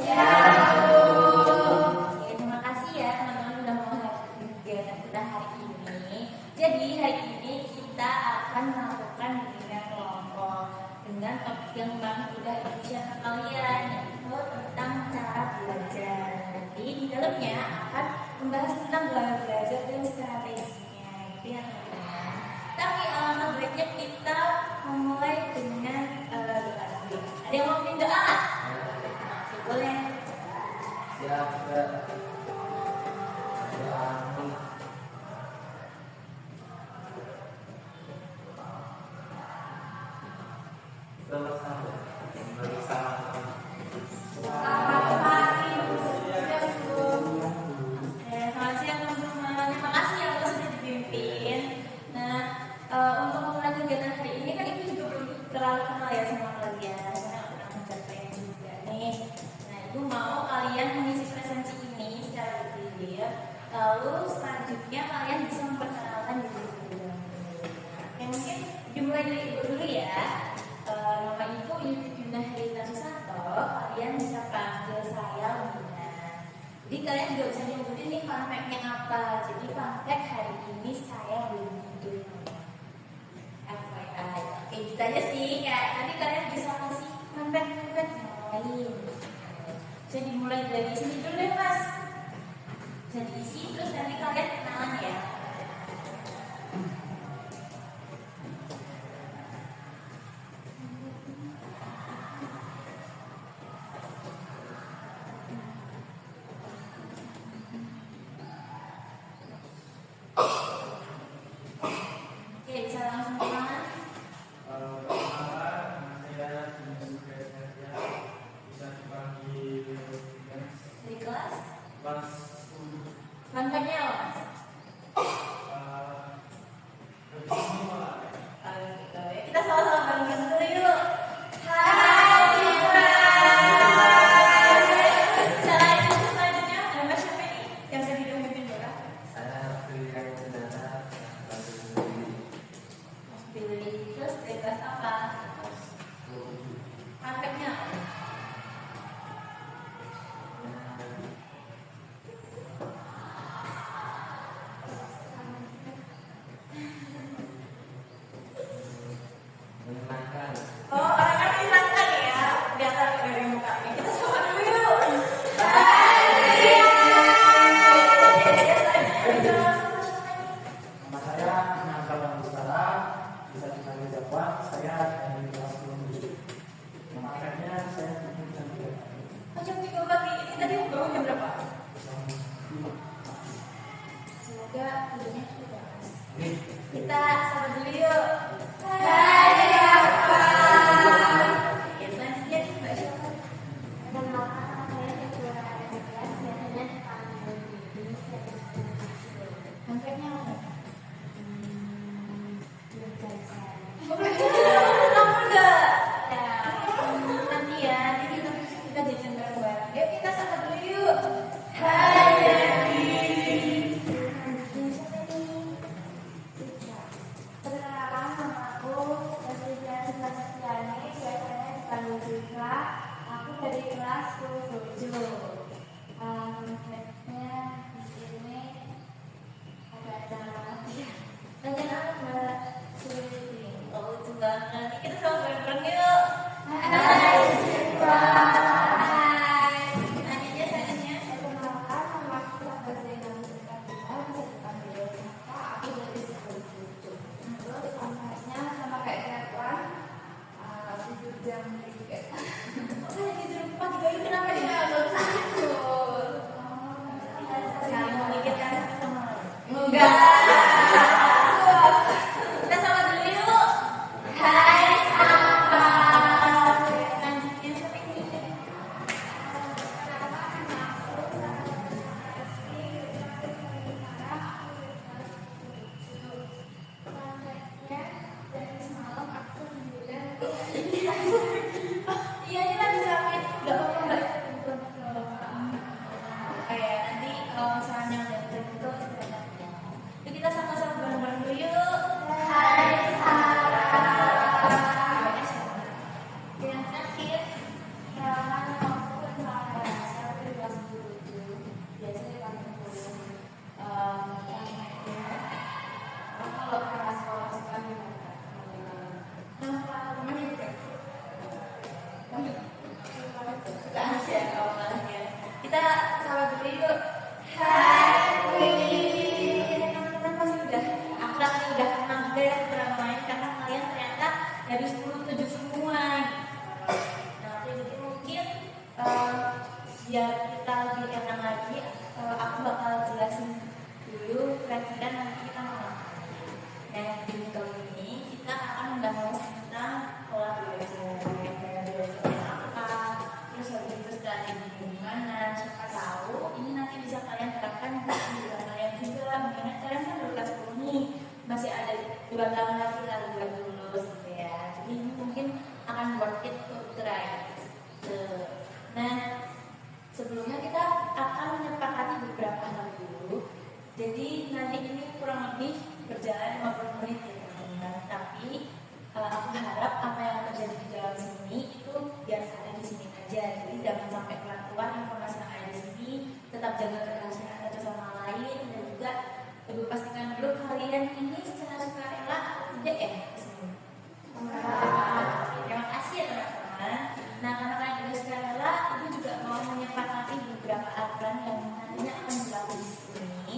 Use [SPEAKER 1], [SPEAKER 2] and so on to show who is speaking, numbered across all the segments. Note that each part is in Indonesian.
[SPEAKER 1] Oke, terima kasih ya teman-teman udah mau hadir kegiatan kita hari ini. Jadi hari ini kita akan melakukan bimbingan kelompok dengan topik yang Bang udah share ke kalian, yaitu tentang cara belajar. Nanti di dalamnya akan membahas tentang belajar dan strateginya, gitu ya teman-teman. Tapi alangkah baiknya kita memulai dengan doa dulu. Ada yang mau minta doa? Boleh.
[SPEAKER 2] Ya,
[SPEAKER 1] untuk memulai kegiatan hari ini kan itu juga belum terlalu kenal ya sama kalian, karena pernah mencapai juga nih. Nah, ibu mau kalian mengisi presensi ini secara detail, lalu selanjutnya kalian bisa memperkenalkan diri sendiri. Oke, mungkin dimulai dari ibu dulu ya. Nama ibu Yuna Herita Susanto, kalian bisa panggil saya Lina. Jadi kalian juga bisa nyebutin nih fun fact-nya apa. Jadi fun fact hari ini saya belum tidur. FYI. Oke, gitu aja sih. Kayak nanti kalian bisa kasih fun fact yang lain. Bisa dimulai dari sini dulu deh mas. Bisa diisi terus nanti kalian kenalan ya. Oke, bisa langsung kenalan. Dari kelas? Fun fact-nya apa mas? Kita sama-sama bareng dulu yuk. Hai Selain itu selanjutnya ada mas siapa nih yang saya dipimpin juga? Mas Billy. Terus dari kelas apa? Fun fact-nya apa? Oh, orang kan menyenangkan ya. Biasa dari mukanya. Kita sama dulu yuk.
[SPEAKER 3] Nama saya Nangkalan Bustara, bisa dipanggil Jepang. Saya dari kelas 10. Nama akhirnya saya bisa tidak.
[SPEAKER 1] Oh, jam 3 pagi. Ini tadi bangun jam berapa? Semoga tidurnya sudah. Kita sama dulu yuk. Hai apa? Ya selanjutnya nih Mbak siapa?
[SPEAKER 4] Perkenalkan, saya Ketua Kelas, biasanya dipanggil Bibi, saya
[SPEAKER 1] Konfliknya apa?
[SPEAKER 4] belajar.
[SPEAKER 1] Kamu enggak? Nanti ya, jadi kita jajan bareng-bareng. Yuk kita sama dulu yuk. Hai Devi.
[SPEAKER 4] Perkenalkan, nama aku Devi Susantiani, biasanya dipanggil Zika. Aku dari kelas 7. Konfliknya di sini ada
[SPEAKER 1] Jajan apa Mbak? Sulit. Oh lucu banget. Kita sama bareng-bareng yuk. Hai Siva. Hai. Selanjutnya.
[SPEAKER 4] Perkenalkan, nama aku Sabar Zainal Zika, bisa dipanggil Zika. Aku dari kelas 7. Terus konfliknya sama kayak Irwan, 7 jam juga.
[SPEAKER 1] Oh, tidur pagi bayi kenapa dia nggak bisa tidur? Saling memikirkan satu sama lain. Enggak. Kita sama dulu yuk. Hai Safa. Masya Allah ya. Kita sahabat dulu yuk. Hai. Teman-teman pasti udah akrab nih, udah kenal juga ya bermain karena kalian ternyata dari 10-7 semua. Nah, jadi mungkin biar kita lebih enak lagi, aku bakal jelasin dulu kira-kira nanti kita mau apa. Nah, di video ini kita akan membahas tentang pola belajar, gaya belajarnya apa, terus habis itu strategi gimana. Siapa tahu ini nanti bisa kalian terapkan di kehidupan kalian juga. Mengingat kalian kan baru kelas 10 nih, masih ada 2 tahun lagi lalu buat lulus gitu ya. Jadi ini mungkin akan worth it to try. Nah, sebelumnya kita akan menyepakati beberapa hal dulu. Jadi nanti ini kurang lebih berjalan 50 menit ya teman-teman. Tapi aku harap apa yang terjadi di dalam sini itu biasa ada di sini aja. Jadi jangan sampai keluar informasi yang ada di sini. Tetap jaga kerahasiaan satu sama lain dan juga ibu pastikan dulu kalian ini secara sukarela atau tidak ya kesini. Terima kasih ya teman-teman. Nah, karena kalian juga sukarela, ibu juga mau menyepakati beberapa aturan yang nantinya akan berlaku di sini.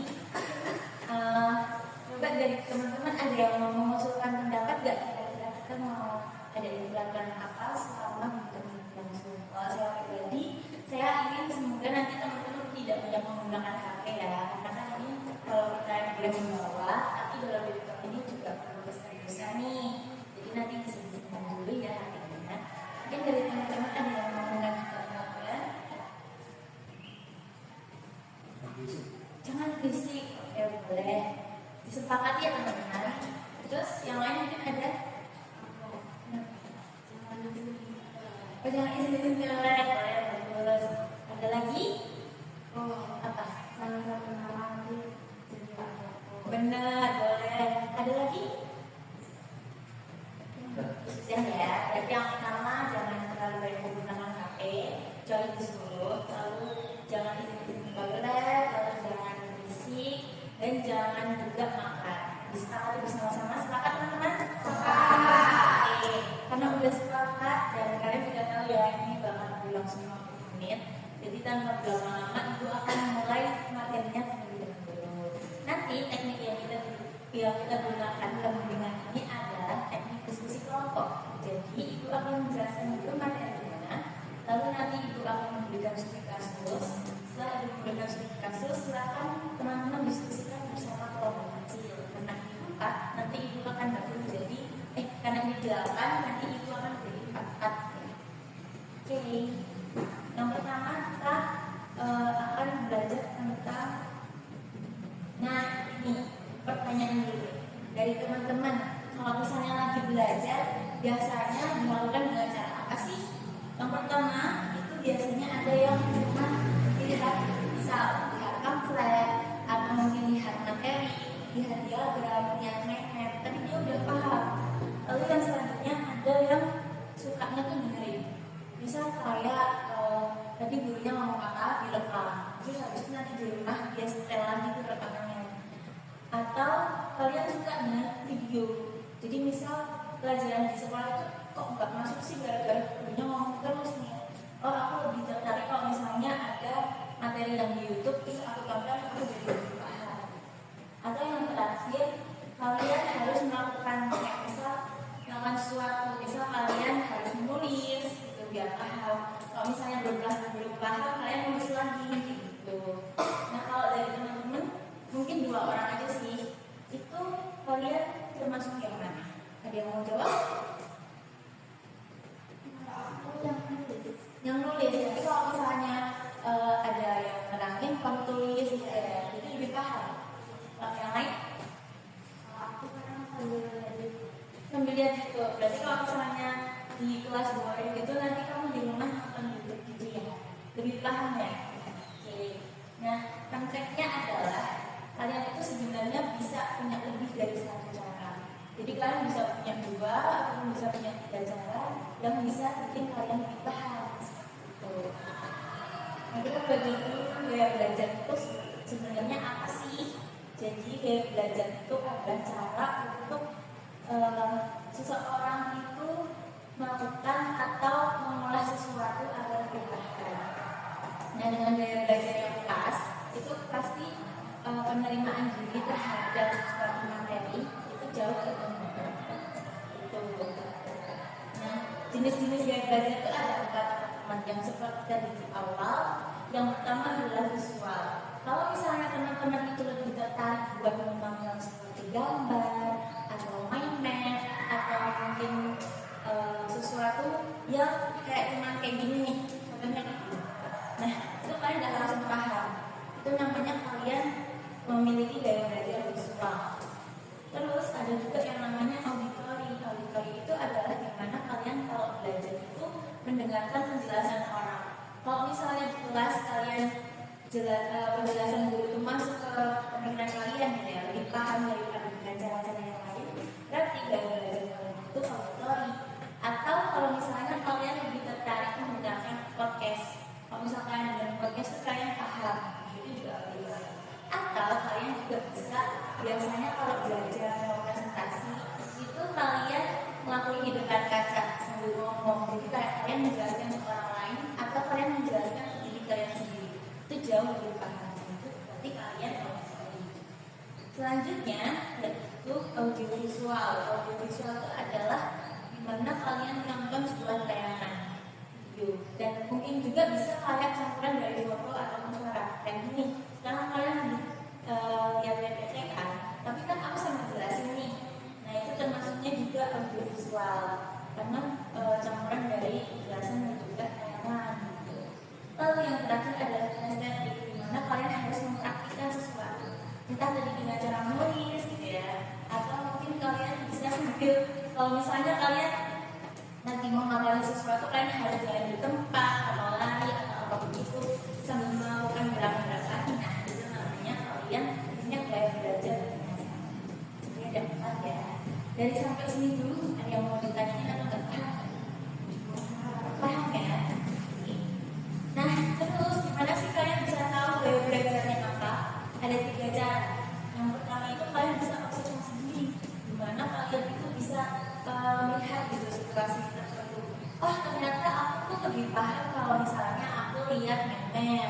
[SPEAKER 1] Coba dari teman-teman ada yang mau mengusulkan pendapat gak? Kira-kira kita mau ada aturan apa selama meeting langsung? Kalau saya pribadi, saya ingin semoga nanti teman-teman tidak banyak menggunakan HP ya. Karena kan ini kalau kita boleh membawa, tapi dalam video ini juga perlu keseriusan nih. Jadi nanti disimpan dulu ya HP-nya. Mungkin dari teman-teman ada yang mau mengajukan apa? Jangan berisik, ya boleh disepakati ya teman-teman. Terus yang lain mungkin ada? Jangan izin boleh, bagus. Ada lagi? Apa? Benar, boleh. Ada lagi? Ya, berarti yang pertama jangan terlalu banyak menggunakan HP, kecuali disuruh. Lalu jangan izin toilet, lalu jangan berisik, dan jangan juga makan. Disepakati bersama-sama, sepakat teman-teman? Sepakat. Oke, karena udah sepakat dan kalian sudah tahu ya ini bakal berlangsung 50 menit. Jadi tanpa berlama-lama ibu akan mulai materinya terlebih dahulu. Nanti teknik yang kita gunakan dalam bimbingan ini adalah teknik diskusi kelompok. Jadi ibu akan menjelaskan dulu materinya, lalu nanti ibu akan memberikan studi kasus. Setelah ibu memberikan studi kasus, silakan teman-teman diskusikan bersama kelompok kecil. Karena ini 4, nanti ibu akan bagi menjadi karena ini 8, nanti ibu akan menjadi 4. Oke. Yang pertama kita akan belajar tentang, nah ini pertanyaan dulu dari teman-teman. Kalau misalnya lagi belajar, biasanya dilakukan dengan cara apa sih? Yang pertama itu biasanya ada yang cuma lihat, misal lihat pamflet atau mungkin lihat materi, lihat diagram, lihat map, tapi dia udah paham. Lalu yang selanjutnya ada yang sukanya tuh dengerin. Misal kayak tadi gurunya ngomong apa, direkam. Terus habis itu nanti di rumah dia setel lagi tuh rekamannya. Atau kalian suka dengan video. Jadi misal pelajaran di sekolah itu kok nggak masuk sih gara-gara gurunya ngomong terus nih. Oh, aku lebih tertarik kalau misalnya ada materi yang di YouTube terus aku tonton, aku jadi lebih paham. Atau yang terakhir, kalian harus melakukan kayak misal melakukan sesuatu, misal kalian harus menulis gitu biar paham. Kalau misalnya belum paham, kalian nulis lagi gitu. Nah, kalau dari teman-teman mungkin 2 orang aja sih. Itu kalian termasuk yang mana? Ada yang mau jawab?
[SPEAKER 4] Aku yang nulis.
[SPEAKER 1] Yang nulis. Tapi kalau misalnya ada yang nerangin, kamu tulis gitu ya. Jadi lebih paham. Kalau yang lain?
[SPEAKER 4] Aku kadang
[SPEAKER 1] Sambil lihat gitu. Berarti kalau misalnya di kelas boring gitu, nanti kamu di rumah nonton YouTube gitu ya. Lebih paham ya? Oke. Nah, konsepnya adalah kalian itu sebenarnya bisa punya lebih dari 1 cara. Jadi kalian bisa punya 2 atau bisa punya 3 cara yang bisa bikin kalian lebih paham. Nah, kita bagi dulu gaya belajar itu sebenarnya apa sih? Jadi gaya belajar itu adalah cara untuk seseorang itu melakukan atau mengolah sesuatu agar lebih paham. dengan gaya belajar yang pas, itu pasti penerimaan diri terhadap suatu materi itu jauh lebih mudah. Itu. Nah, jenis-jenis gaya belajar itu ada 4 teman yang seperti tadi di awal. Yang pertama adalah visual. Kalau misalnya teman-teman itu lebih tertarik buat membangun seperti gambar atau main map atau mungkin sesuatu yang kayak gini nih, contohnya kayak gini. Nah, itu kalian udah langsung paham. Itu namanya kalian memiliki gaya belajar visual. Terus ada juga yang namanya auditori. Auditori itu adalah dimana kalian kalau belajar itu mendengarkan penjelasan orang. Kalau misalnya di kelas kalian penjelasan guru itu masuk ke pemikiran kalian gitu ya, lebih paham daripada cara-cara yang lain, berarti gaya belajar kalian itu auditori. Atau kalau misalnya kalian lebih tertarik mendengarkan podcast, kalau misalnya kalian dengar podcast itu kalian paham, itu juga auditori. Atau kalian juga bisa, biasanya kalau belajar mau presentasi itu kalian melakukan di depan kaca sambil ngomong, jadi kayak kalian menjelaskan ke orang lain atau kalian menjelaskan ke diri kalian sendiri, itu jauh lebih paham. Itu berarti kalian auditori. Selanjutnya yaitu audiovisual. Audiovisual itu adalah dimana kalian menonton sebuah tayangan video, dan mungkin juga bisa kalian campuran dari foto atau suara. Kayak gini, sekarang kalian lihat PPT kan, tapi kan aku sama jelasin nih. Nah, itu termasuknya juga audiovisual karena campuran dari penjelasan dan juga tayangan gitu. Lalu yang terakhir adalah kinestetik, di mana kalian harus mempraktikkan sesuatu, entah tadi dengan cara menulis gitu ya, atau mungkin kalian bisa sambil, kalau misalnya kalian nanti mau ngapalin sesuatu, kalian harus jalan di tempat atau lari atau apa begitu sambil melakukan gerakan-gerakan. Nah, itu namanya kalian punya gaya belajar dengan sama. Jadi ada 4 ya. Dari sampai sini dulu ada yang mau ditanyain atau nggak paham? Paham ya? Nah, terus gimana sih kalian bisa tahu gaya belajarnya apa? Ada 3 cara. Yang pertama itu kalian bisa observasi diri, dimana kalian itu bisa melihat gitu situasi tertentu. Oh, ternyata aku tuh lebih paham kalau misalnya aku lihat meme.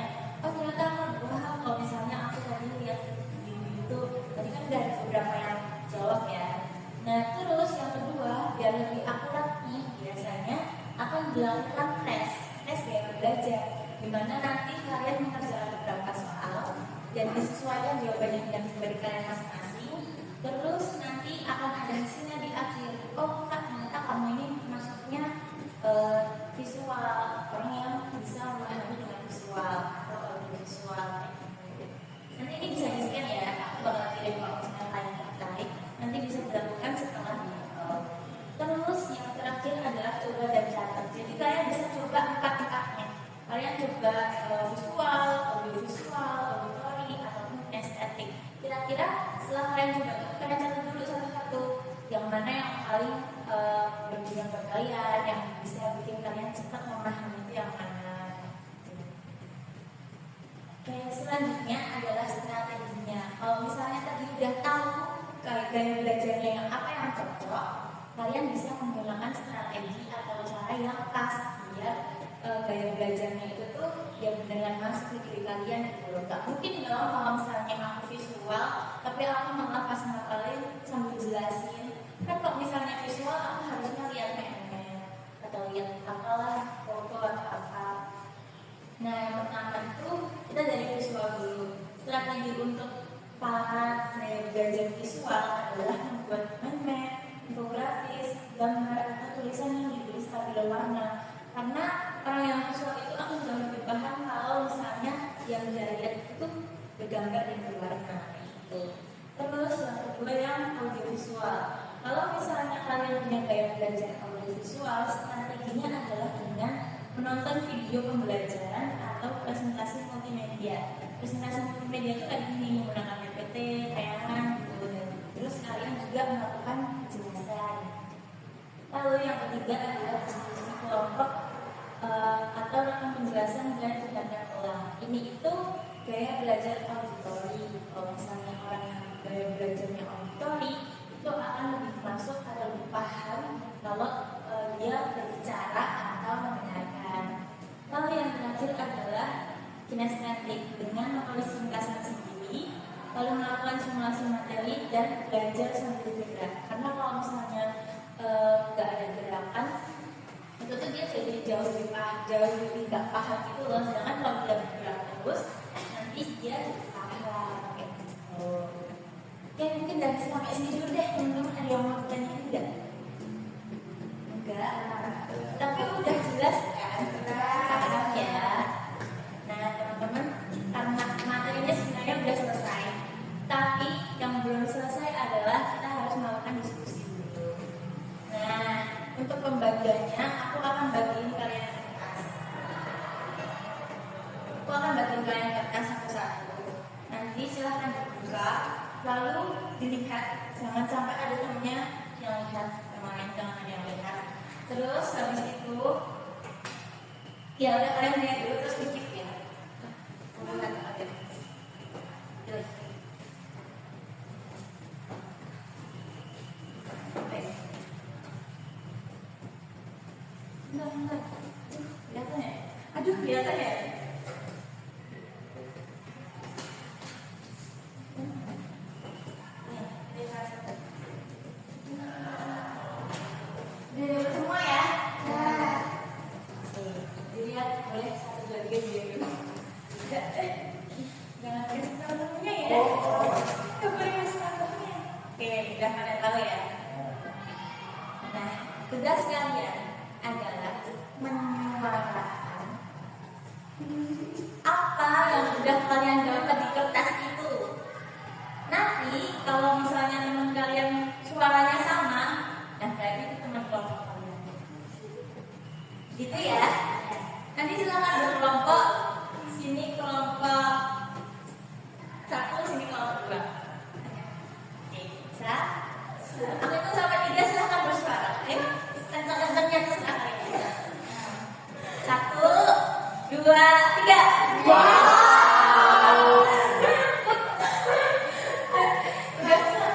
[SPEAKER 1] Oh, ternyata aku lebih paham kalau misalnya aku tadi lihat di YouTube. Tadi kan udah ada beberapa yang jawab ya. Nah, terus yang kedua, biar lebih akurat nih, biasanya akan dilakukan tes gaya belajar, dimana nanti kalian mengerjakan beberapa soal dan disesuaikan jawabannya yang diberi kalian masing-masing. Terus nanti akan ada hasilnya di akhir. Oh, Kak, ternyata kamu ini masuknya visual, orang yang bisa memahami dengan visual atau audiovisual. Nanti ini bisa di-scan ya, aku bakal kirim kalau misalnya kalian tertarik. Nanti bisa dilakukan setelah video. Terus yang terakhir adalah coba dan catat. Jadi kalian bisa coba 4-4-nya. Kalian coba visual, audiovisual, auditori, ataupun estetik. Kira-kira setelah kalian coba, kalian catat dulu satu-satu. Yang mana yang paling berguna buat kalian, yang bisa bikin kalian cepat memahami itu yang mana. Oke, selanjutnya adalah strateginya. Kalau misalnya tadi udah tahu gaya belajarnya yang apa yang cocok, kalian bisa menggunakan strategi atau cara yang pas biar gaya belajarnya itu tuh ya beneran masuk ke diri kalian gitu loh. Gak mungkin dong kalau misalnya aku visual tapi aku malah pas ngapalin sambil jelasin. Kan kalau misalnya visual aku harusnya lihat meme atau lihat apalah foto atau apa. Nah, yang pertama itu kita dari visual dulu. Strategi untuk para belajar visual adalah membuat meme, infografis, gambar atau tulisan yang ditulis tabel warna. Karena orang yang visual itu akan jauh lebih paham kalau misalnya yang dia lihat itu bergambar dan berwarna gitu. Terus yang kedua yang audiovisual. Kalau misalnya kalian punya gaya belajar audiovisual, strateginya adalah dengan menonton video pembelajaran atau presentasi multimedia. Presentasi multimedia itu kayak gini, menggunakan PPT, tayangan gitu. Terus kalian juga melakukan penjelasan. Lalu yang ketiga adalah diskusi kelompok atau rekam penjelasan dan tindakan ulang. Ini itu gaya belajar auditori. Kalau misalnya orang yang gaya belajarnya auditori itu akan lebih masuk atau lebih paham kalau dia berbicara atau mendengarkan. Lalu yang terakhir adalah kinestetik dengan menulis ringkasan sendiri, lalu melakukan simulasi materi dan belajar sambil bergerak. Karena kalau misalnya nggak ada gerakan, itu tuh dia jadi jauh lebih nggak paham gitu loh. Sedangkan kalau dia bergerak terus, nanti dia jadi paham. Kayak gitu. Oke, mungkin dari sampai sini dulu deh, teman-teman. Ada yang mau bertanya enggak? Enggak. Tapi udah jelas kan? Paham ya. Nah, teman-teman, karena materinya sebenarnya udah selesai. Tapi yang belum selesai adalah kita harus melakukan diskusi dulu. Nah, untuk pembagiannya, aku akan bagiin kalian kertas satu-satu. Nanti silahkan dibuka, lalu dilihat. Jangan sampai ada temennya yang lihat, kemarin jangan ada yang lihat. Terus habis itu, ya udah kalian lihat dulu terus dikit ya. Aduh, kelihatan ya? Udah dapat semua ya? Oke, dilihat boleh satu lagi dulu. Jangan kasih tahu temennya ya. Gak boleh kasih tahu temennya. Oke, udah pada tahu ya. Nah, tugas kalian adalah menyuarakan apa yang udah kalian dapat di kertas itu. Nanti kalau misalnya teman kalian suaranya sama, dan berarti itu teman kelompok kalian. Gitu ya. Nanti silakan berkelompok. Sini kelompok 1, sini kelompok 2. Oke, bisa? Aku itu sampai 3 silakan bersuara. Kencang-kencangnya terserah kalian. 1, 2, 3.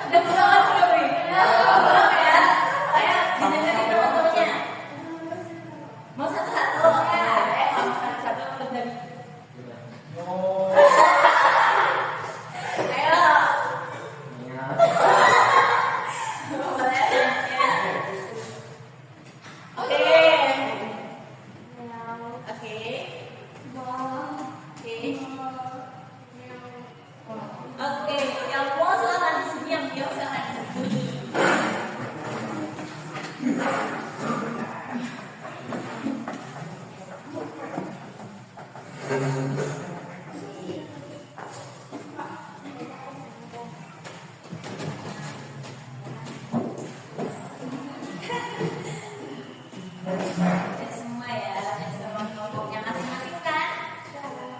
[SPEAKER 1] Udah berapa belum? Belum ya? Ayo didengarin teman-temannya. Mau satu-satu? Mau satu-satu dari. Ayo. Oke, yang mau silakan di sini, yang jauh silakan di sini. Cek semua ya, cek sama kelompoknya masing-masing kan.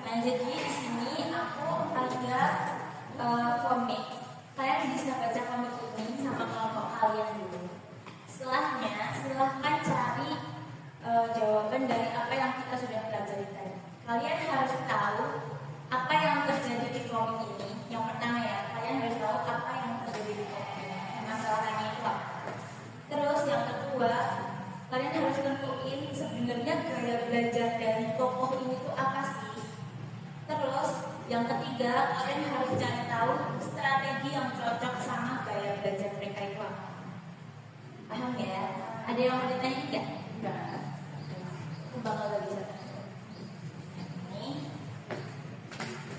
[SPEAKER 1] Nah, jadi di sini aku ada komik. Kalian bisa baca komik ini sama kelompok kalian dulu. Setelahnya, silahkan cari jawaban dari apa yang kita sudah pelajari tadi. Kalian harus tahu apa yang terjadi di komik ini. Yang pertama ya, kalian harus tahu apa yang terjadi di komik ini. Masalahnya itu apa? Terus yang kedua, kalian harus tentuin sebenarnya gaya belajar dari tokoh ini tuh apa sih. Terus yang ketiga, kalian harus cari tahu strategi yang cocok sama gaya belajar mereka itu apa. Paham ya? Ada yang mau ditanya enggak? Enggak. Aku bakal lagi ini.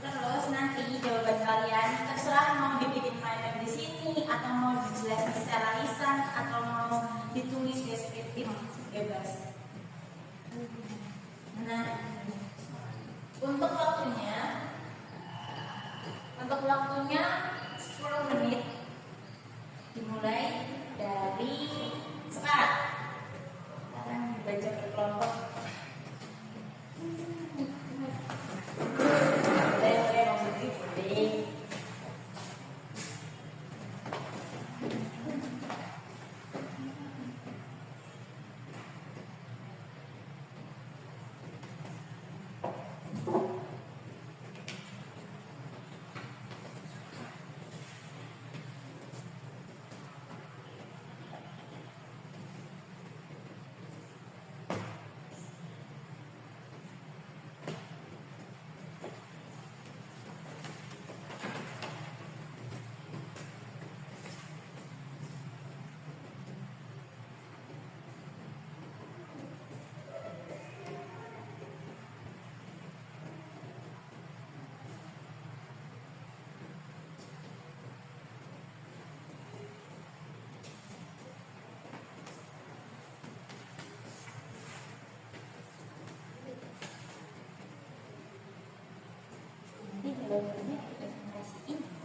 [SPEAKER 1] Terus nanti jawaban kalian terserah mau dibikin mainan di sini atau mau dijelasin secara lisan atau mau ditulis deskriptif, bebas. Nah, untuk waktunya 10 menit dimulai dari sekarang. Sekarang dibaca berkelompok. Boleh maksudnya boleh. gambarnya presentasiin ya.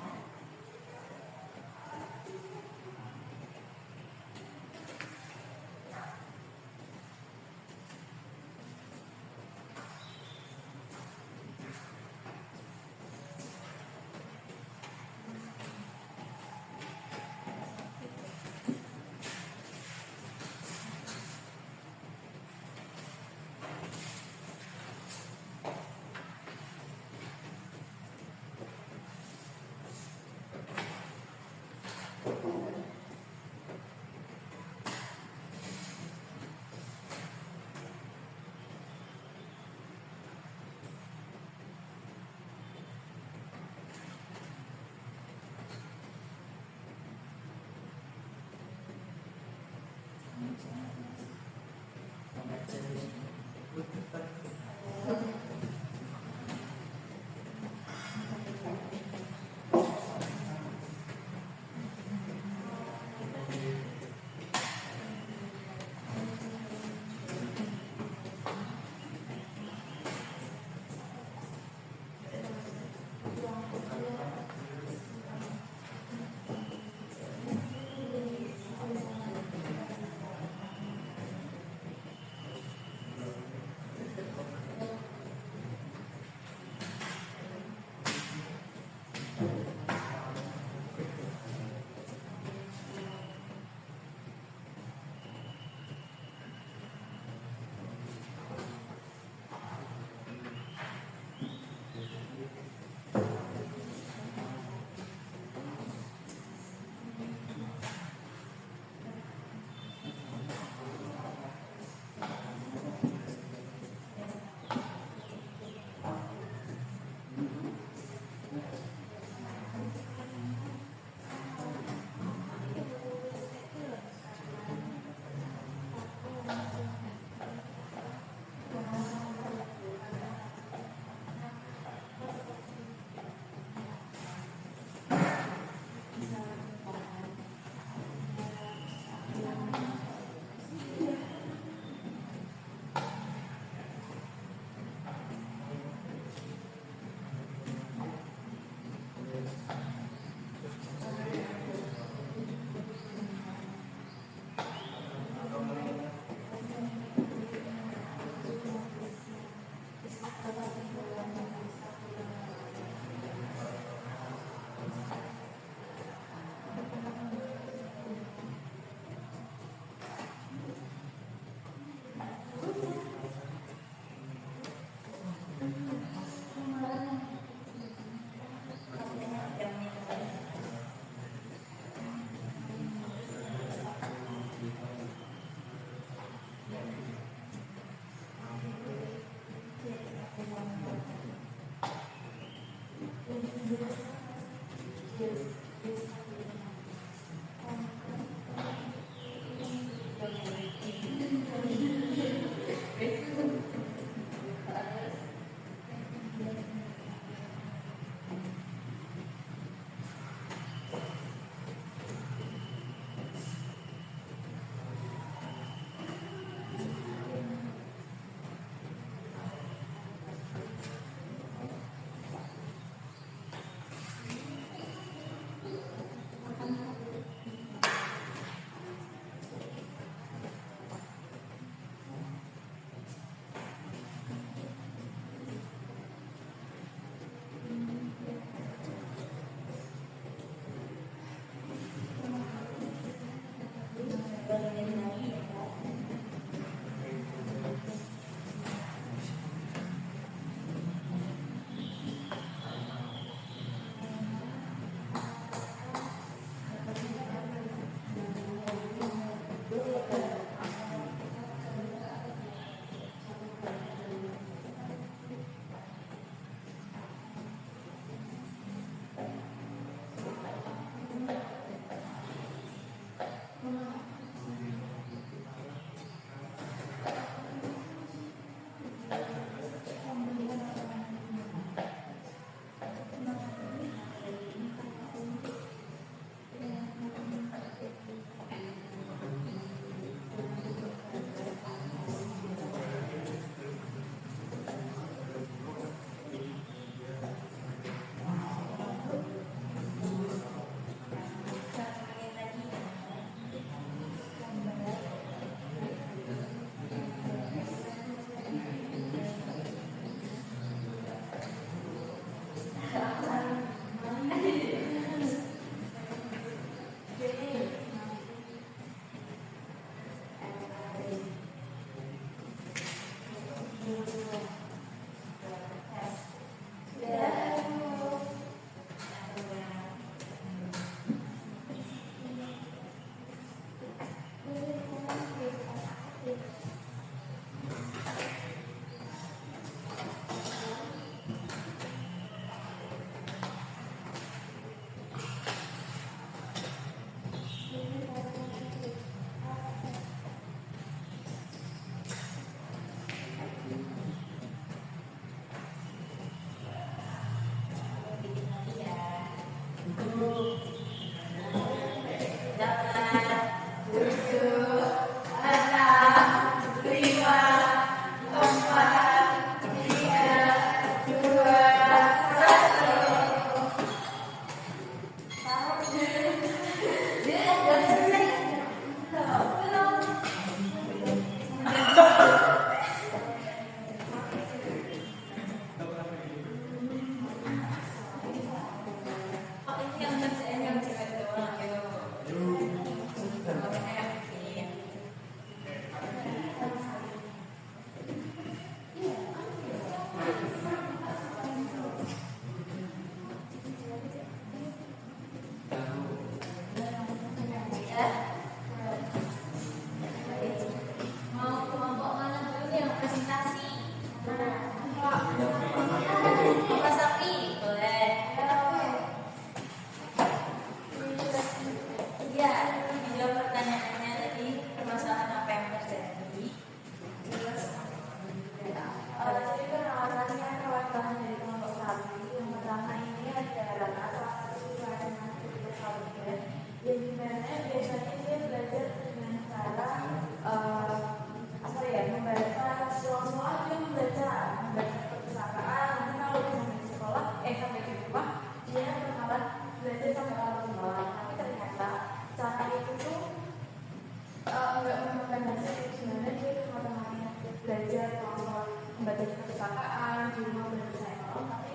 [SPEAKER 4] kecelakaan, di rumah benar saya nolong, tapi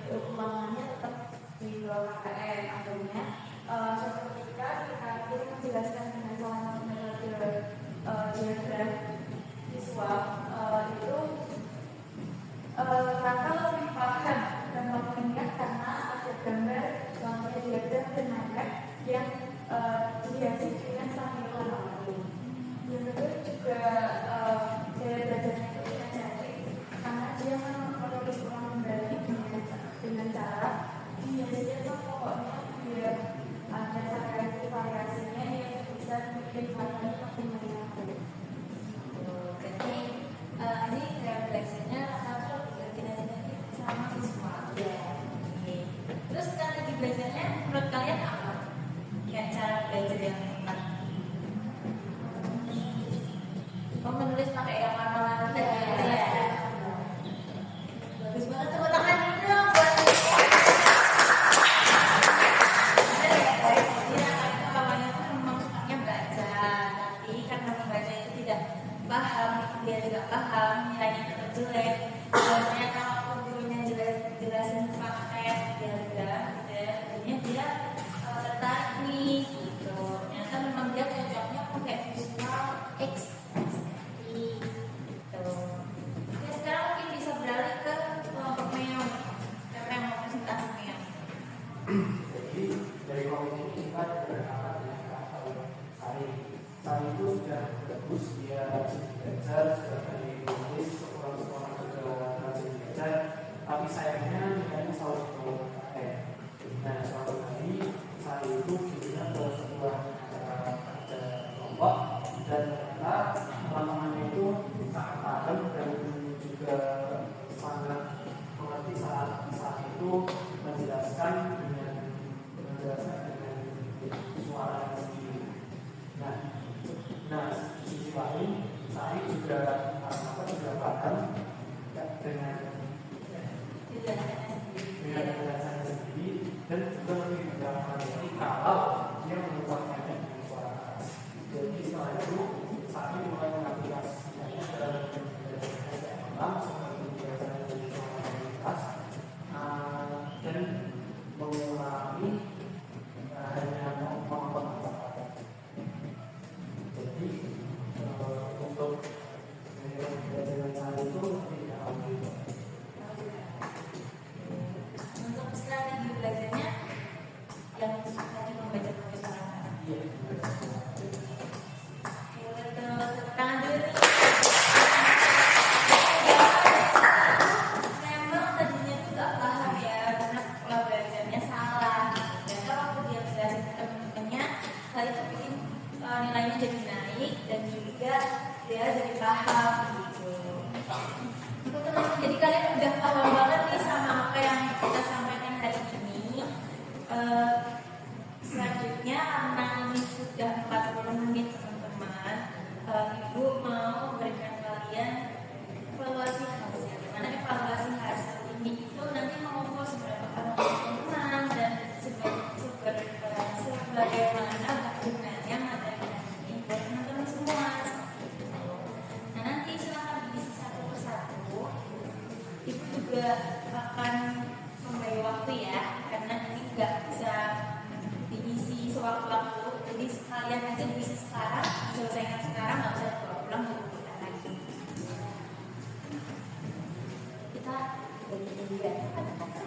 [SPEAKER 4] keuangannya tetap di bawah KKN. Akhirnya suatu ketika dia menjelaskan dengan salah satu metode diagram visual itu Kakak lebih paham dan mengingat karena ada gambar diagram tenaga yang dihiasi dengan sambil lalu. Yang kedua juga cara belajarnya itu menarik karena dia menulis ulang kembali dengan cara biasanya tuh pokoknya biar ada variasinya yang bisa dimanfaatkan optimalnya.
[SPEAKER 1] Berarti ini cara belajarnya atau sama visual. Terus strategi belajarnya menurut kalian apa? Kayak cara belajar yang tepat? Menulis pakai yang warna-warna tadi ya. Bagus banget, tepuk tangan dulu dong buat guys. Jadi awalnya tuh memang sukanya baca, tapi karena membaca itu tidak paham, dia tidak paham, nilainya tetap jelek. Ternyata waktu gurunya jelasin pakai diagram, gitu ya, akhirnya dia tertarik nih, gitu. Ternyata memang dia cocoknya pakai visual X. Sekarang mungkin bisa beralih ke kelompok meong. Siapa yang mau presentasi meong?
[SPEAKER 3] Jadi dari komite ini kita berangkat dengan Kak Sari. Sari itu sudah bagus, dia belajar, sudah dari tulis, sekolah-sekolah juga rajin belajar, tapi sayangnya nilainya selalu di bawah KKN. Nah, suatu hari Sari itu diundang ke sebuah acara kerja kelompok dan ternyata teman-temannya itu sangat paham dan juga sangat mengerti saat itu menjelaskan dengan suara sendiri. Nah, di sisi lain saya juga juga paham dengan penjelasannya sendiri dan juga lebih mendapatkan ini kalau dia mengubahkannya dengan suara keras. Jadi setelah itu saya mulai mengaplikasikannya dalam malam seperti biasanya dari suara keras dan mengulangi hanya menonton kata-kata. Jadi untuk belajar saya itu tidak ambil.
[SPEAKER 1] Untuk strategi belajarnya yang tadi membaca suara.
[SPEAKER 3] Iya.
[SPEAKER 1] Tangan dulu nih. Memang tadinya tuh gak paham ya, karena pola belajarnya salah. Dan waktu dia jelasin ke temen-temennya, hal itu bikin nilainya jadi naik dan juga dia jadi paham gitu. Jadi kalian udah paham banget nih sama apa yang kita sampaikan hari ini. Selanjutnya karena ini sudah 40 menit teman-teman, Ibu mau memberikan kalian evaluasi hasil. Dimana evaluasi hasil ini itu nanti mengukur seberapa paham teman-teman dan sebagaimana gunanya materi ini buat teman-teman semua. Nah, nanti silakan diisi satu persatu. Ibu juga akan memberi waktu ya, karena ini nggak bisa diisi sewaktu-waktu. Jadi sekalian aja diisi sekarang, selesaikan sekarang, nggak usah pulang kita lagi. Kita bagi dia kata-kata.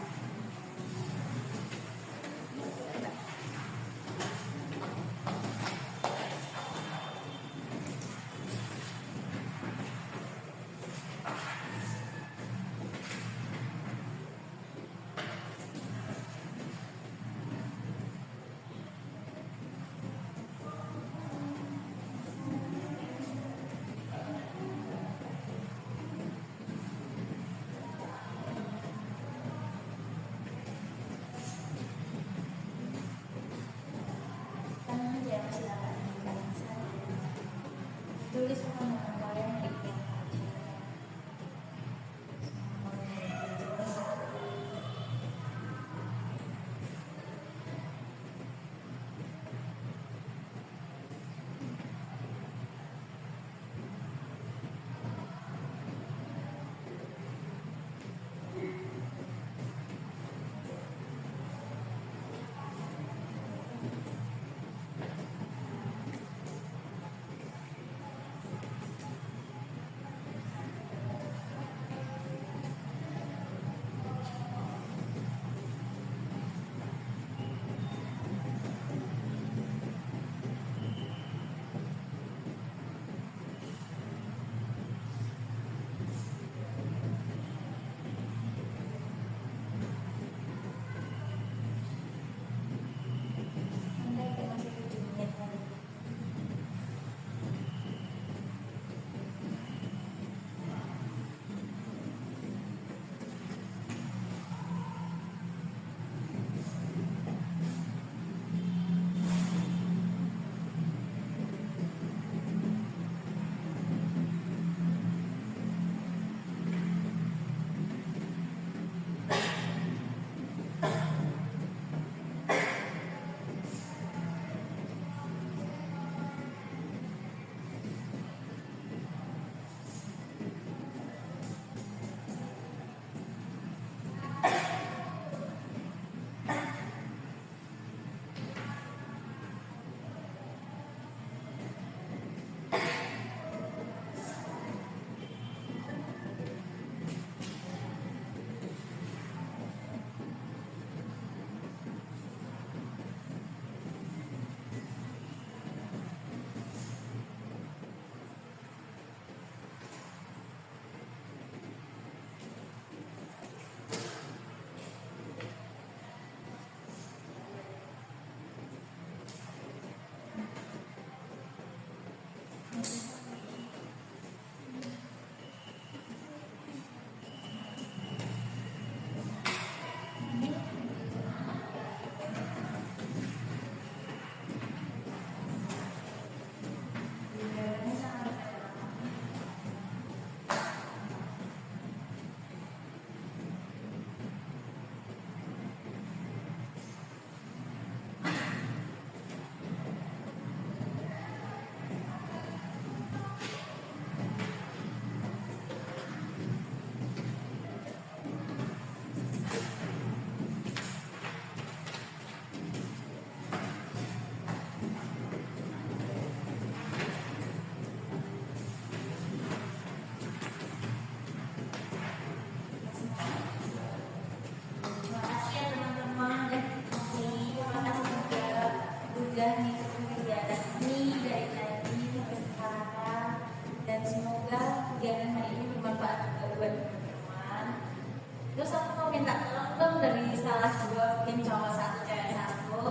[SPEAKER 1] minta tolong dong dari salah dua, mungkin cowok satu cewek satu,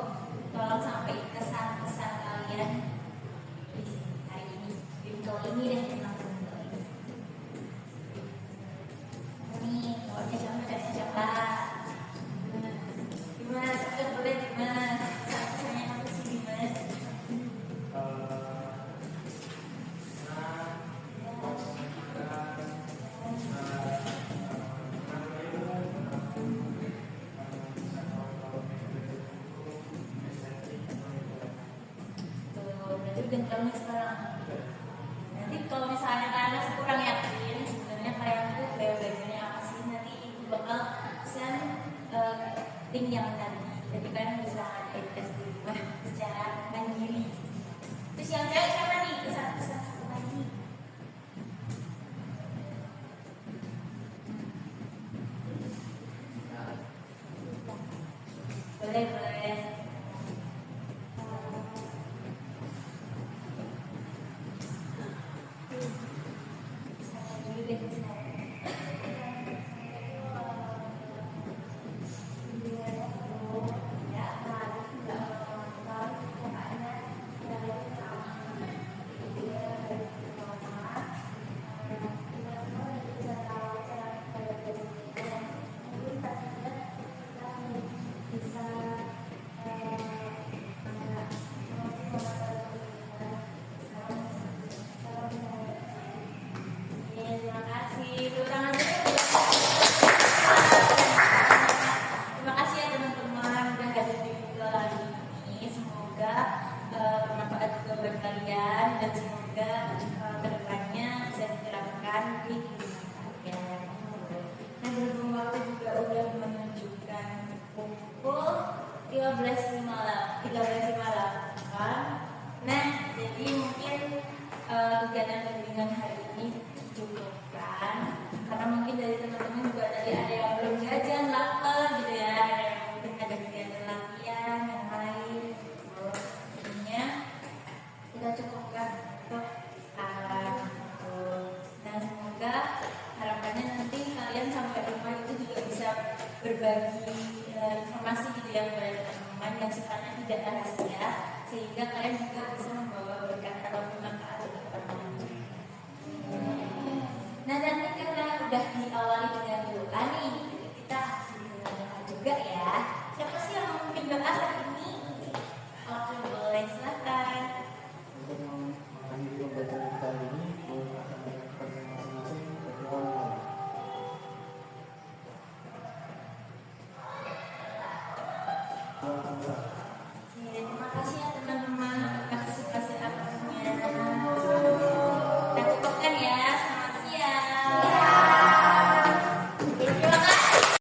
[SPEAKER 1] tolong sampai kesan-kesan kalian di sini hari ini di video ini deh tentang video ini. Nih cowoknya siapa? Dimas, aku boleh Dimas. Kesannya apa sih Dimas? Berarti sekarang. Nanti kalau misalnya kalian masih kurang yakin sebenarnya kalian tuh belajarnya apa sih, nanti ibu bakal send link yang tadi. Jadi kalian bisa ngadain tes di rumah secara mandiri. Terus yang cewek siapa nih? Kesan-kesan satu lagi. Boleh. Nah, jadi mungkin kegiatan bimbingan hari ini cukupkan, karena mungkin dari teman-teman juga tadi ada yang belum jajan, lapar gitu ya, ada yang mungkin ada kegiatan latihan yang lain. Jadinya kita cukupkan untuk sekarang. Nah, semoga harapannya nanti kalian sampai rumah itu juga bisa berbagi informasi gitu ya kepada teman-teman yang sifatnya tidak rahasia, sehingga kalian juga bisa membawa berkat atau bermanfaat untuk orang lain. Nah, nanti karena udah diawali dengan doa nih,